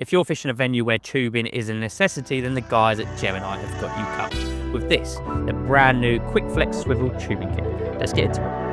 If you're fishing a venue where tubing is a necessity, then the guys at Gemini have got you covered with this, the brand new Quick Flex Swivel tubing kit. Let's get into it.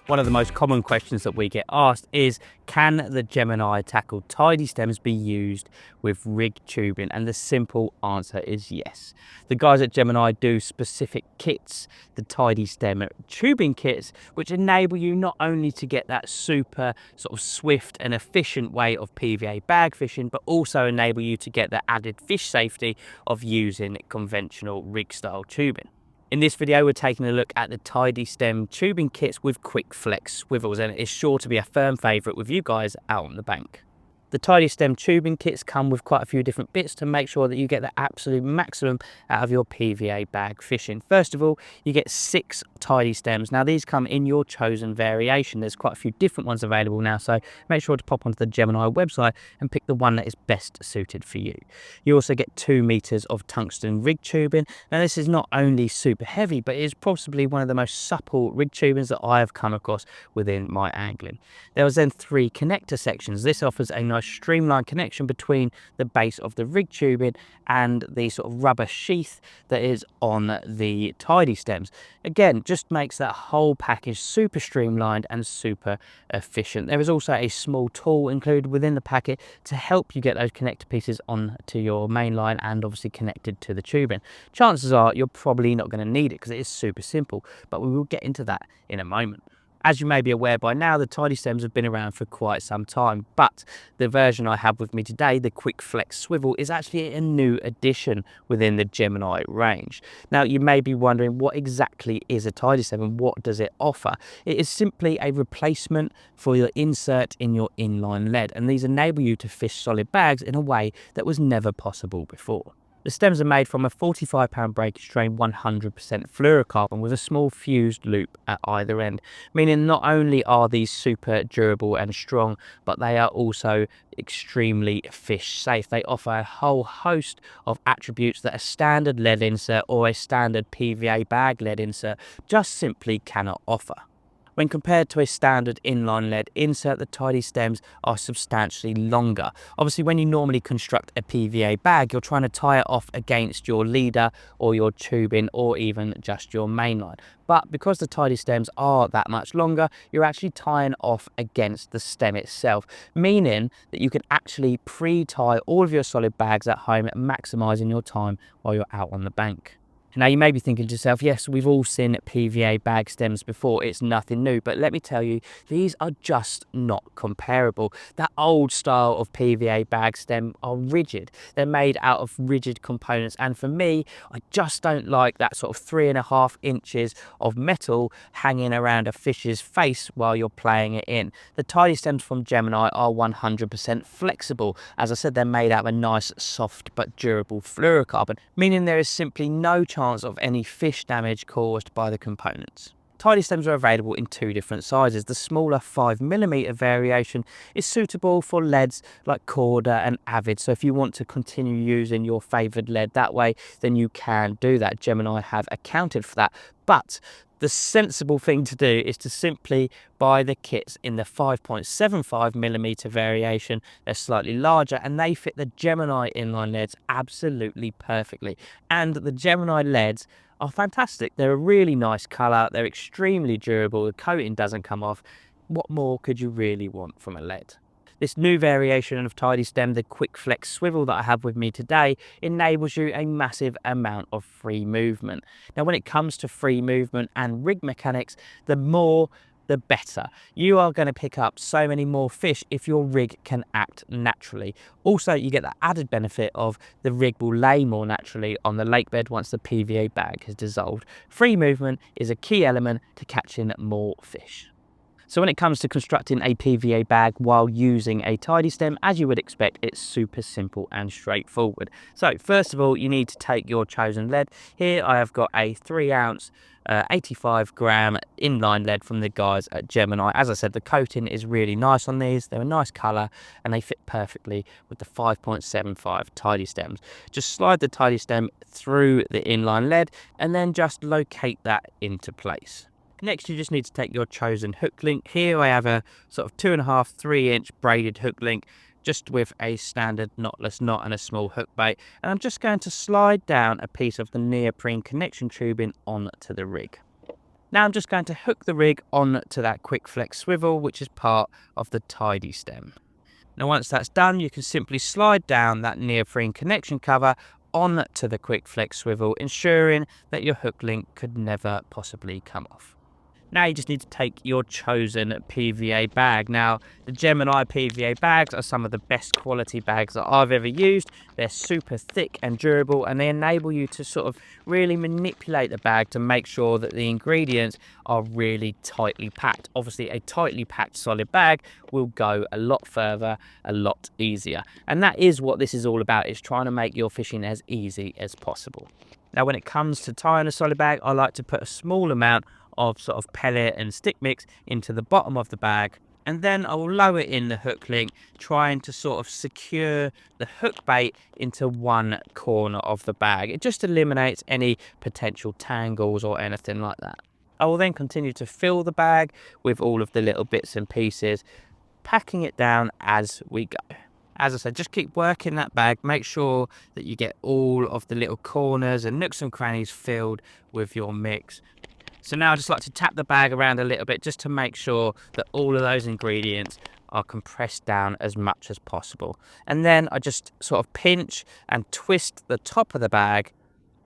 One of the most common questions that we get asked is, can the Gemini tackle tidy stems be used with rig tubing? And the simple answer is yes. The guys at Gemini do specific kits, the tidy stem tubing kits, which enable you not only to get that super sort of swift and efficient way of PVA bag fishing, but also enable you to get the added fish safety of using conventional rig style tubing. In this video, we're taking a look at the Tidy Stem tubing kits with Quick Flex swivels, and it is sure to be a firm favourite with you guys out on the bank. The Tidy Stem tubing kits come with quite a few different bits to make sure that you get the absolute maximum out of your PVA bag fishing. First of all, you get 6 tidy stems. Now these come in your chosen variation. There's quite a few different ones available now, so make sure to pop onto the Gemini website and pick the one that is best suited for you. You also get 2 meters of tungsten rig tubing. Now this is not only super heavy, but it is possibly one of the most supple rig tubings that I have come across within my angling. There was then 3 connector sections. This offers a nice streamlined connection between the base of the rig tubing and the sort of rubber sheath that is on the tidy stems. Again, just makes that whole package super streamlined and super efficient. There is also a small tool included within the packet to help you get those connector pieces onto your main line and obviously connected to the tubing. Chances are you're probably not going to need it because it is super simple, but we will get into that in a moment. As you may be aware by now, the tidy stems have been around for quite some time, but the version I have with me today, the Quick Flex Swivel, is actually a new addition within the Gemini range. Now, you may be wondering, what exactly is a tidy stem and what does it offer? It is simply a replacement for your insert in your inline lead, and these enable you to fish solid bags in a way that was never possible before. The stems are made from a 45-pound breakage strain 100% fluorocarbon with a small fused loop at either end, meaning not only are these super durable and strong, but they are also extremely fish safe. They offer a whole host of attributes that a standard lead insert or a standard PVA bag lead insert just simply cannot offer. When compared to a standard inline lead insert, the tidy stems are substantially longer. Obviously, when you normally construct a PVA bag, you're trying to tie it off against your leader or your tubing or even just your mainline. But because the tidy stems are that much longer, you're actually tying off against the stem itself, meaning that you can actually pre-tie all of your solid bags at home, maximising your time while you're out on the bank. Now you may be thinking to yourself, yes, we've all seen PVA bag stems before, it's nothing new, but let me tell you, these are just not comparable. That old style of PVA bag stem are rigid. They're made out of rigid components, and for me, I just don't like that sort of 3.5 inches of metal hanging around a fish's face while you're playing it in. The tidy stems from Gemini are 100% flexible. As I said, they're made out of a nice, soft but durable fluorocarbon, meaning there is simply no chance of any fish damage caused by the components. Tidy stems are available in 2 different sizes. The smaller 5mm variation is suitable for leads like Corda and Avid, so if you want to continue using your favoured lead that way, then you can do that. Gemini have accounted for that, but the sensible thing to do is to simply buy the kits in the 5.75mm variation. They're slightly larger and they fit the Gemini inline leads absolutely perfectly. And the Gemini leads are fantastic. They're a really nice colour, they're extremely durable, the coating doesn't come off. What more could you really want from a lead? This new variation of tidy stem, the Quick Flex Swivel that I have with me today, enables you a massive amount of free movement. Now, when it comes to free movement and rig mechanics, the more the better. You are going to pick up so many more fish if your rig can act naturally. Also, you get the added benefit of the rig will lay more naturally on the lake bed once the PVA bag has dissolved. Free movement is a key element to catching more fish. So when it comes to constructing a PVA bag while using a tidy stem, as you would expect, it's super simple and straightforward. So first of all, you need to take your chosen lead. Here I have got a 3-ounce 85-gram inline lead from the guys at Gemini. As I said, the coating is really nice on these. They're a nice colour and they fit perfectly with the 5.75 tidy stems. Just slide the tidy stem through the inline lead and then just locate that into place. Next, you just need to take your chosen hook link. Here I have a sort of 2.5 3-inch braided hook link, just with a standard knotless knot and a small hook bait. And I'm just going to slide down a piece of the neoprene connection tubing onto the rig. Now I'm just going to hook the rig onto that quick flex swivel, which is part of the tidy stem. Now once that's done, you can simply slide down that neoprene connection cover onto the quick flex swivel, ensuring that your hook link could never possibly come off. Now you just need to take your chosen PVA bag. Now the Gemini PVA bags are some of the best quality bags that I've ever used. They're super thick and durable, and they enable you to sort of really manipulate the bag to make sure that the ingredients are really tightly packed. Obviously a tightly packed solid bag will go a lot further, a lot easier. And that is what this is all about, is trying to make your fishing as easy as possible. Now when it comes to tying a solid bag, I like to put a small amount of sort of pellet and stick mix into the bottom of the bag, and then I will lower in the hook link, trying to sort of secure the hook bait into one corner of the bag. It just eliminates any potential tangles or anything like that. I will then continue to fill the bag with all of the little bits and pieces, packing it down as we go. As I said, just keep working that bag. Make sure that you get all of the little corners and nooks and crannies filled with your mix. So now I just like to tap the bag around a little bit just to make sure that all of those ingredients are compressed down as much as possible. And then I just sort of pinch and twist the top of the bag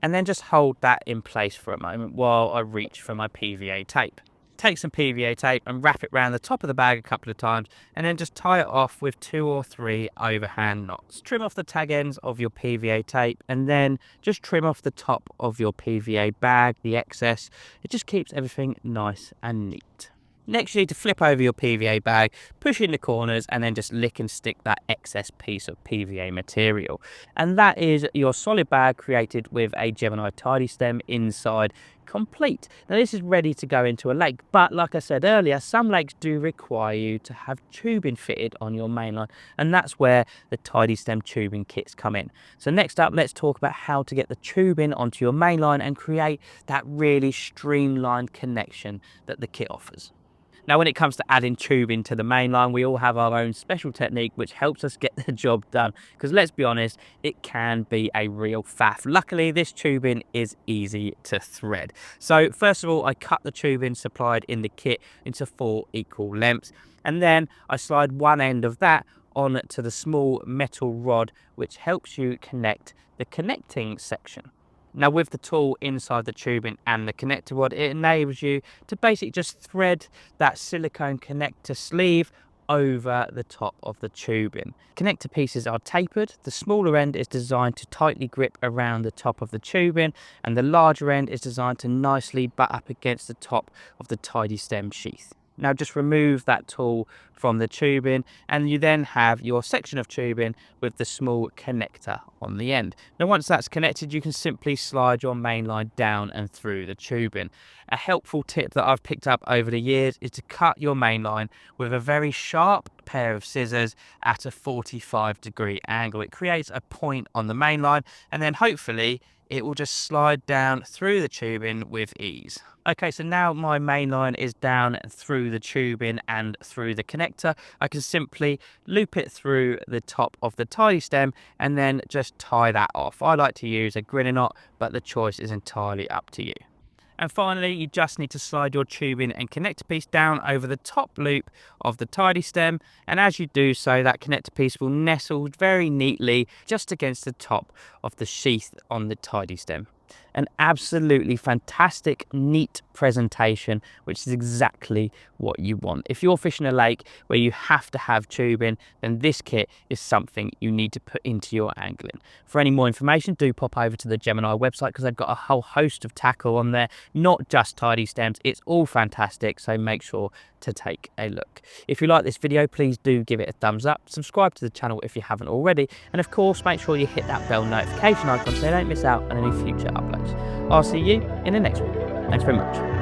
and then just hold that in place for a moment while I reach for my PVA tape. Take some PVA tape and wrap it around the top of the bag a couple of times, and then just tie it off with 2 or 3 overhand knots. Trim off the tag ends of your PVA tape and then just trim off the top of your PVA bag, the excess. It just keeps everything nice and neat. Next, you need to flip over your PVA bag, push in the corners, and then just lick and stick that excess piece of PVA material. And that is your solid bag created with a Gemini Tidy Stem inside, complete. Now this is ready to go into a lake, but like I said earlier, some lakes do require you to have tubing fitted on your mainline, and that's where the Tidy Stem tubing kits come in. So next up, let's talk about how to get the tubing onto your mainline and create that really streamlined connection that the kit offers. Now, when it comes to adding tubing to the mainline, we all have our own special technique which helps us get the job done. Because let's be honest, it can be a real faff. Luckily, this tubing is easy to thread. So first of all, I cut the tubing supplied in the kit into 4 equal lengths. And then I slide one end of that on to the small metal rod, which helps you connect the connecting section. Now with the tool inside the tubing and the connector rod, it enables you to basically just thread that silicone connector sleeve over the top of the tubing. Connector pieces are tapered. The smaller end is designed to tightly grip around the top of the tubing, and the larger end is designed to nicely butt up against the top of the Tidy Stem sheath. Now just remove that tool from the tubing, and you then have your section of tubing with the small connector on the end. Now once that's connected, you can simply slide your main line down and through the tubing. A helpful tip that I've picked up over the years is to cut your main line with a very sharp pair of scissors at a 45-degree angle. It creates a point on the main line, and then hopefully it will just slide down through the tubing with ease. Okay, so now my main line is down through the tubing and through the connector. I can simply loop it through the top of the Tidy Stem and then just tie that off. I like to use a grinner knot, but the choice is entirely up to you. And finally, you just need to slide your tubing and connector piece down over the top loop of the Tidy Stem, and as you do so, that connector piece will nestle very neatly just against the top of the sheath on the Tidy Stem. An absolutely fantastic, neat presentation, which is exactly what you want. If you're fishing a lake where you have to have tubing, then this kit is something you need to put into your angling. For any more information, do pop over to the Gemini website, because they've got a whole host of tackle on there, not just tidy stems. It's all fantastic, so make sure to take a look. If you like this video, please do give it a thumbs up, subscribe to the channel if you haven't already, and of course make sure you hit that bell notification icon so you don't miss out on any future uploads. I'll see you in the next one. Thanks very much.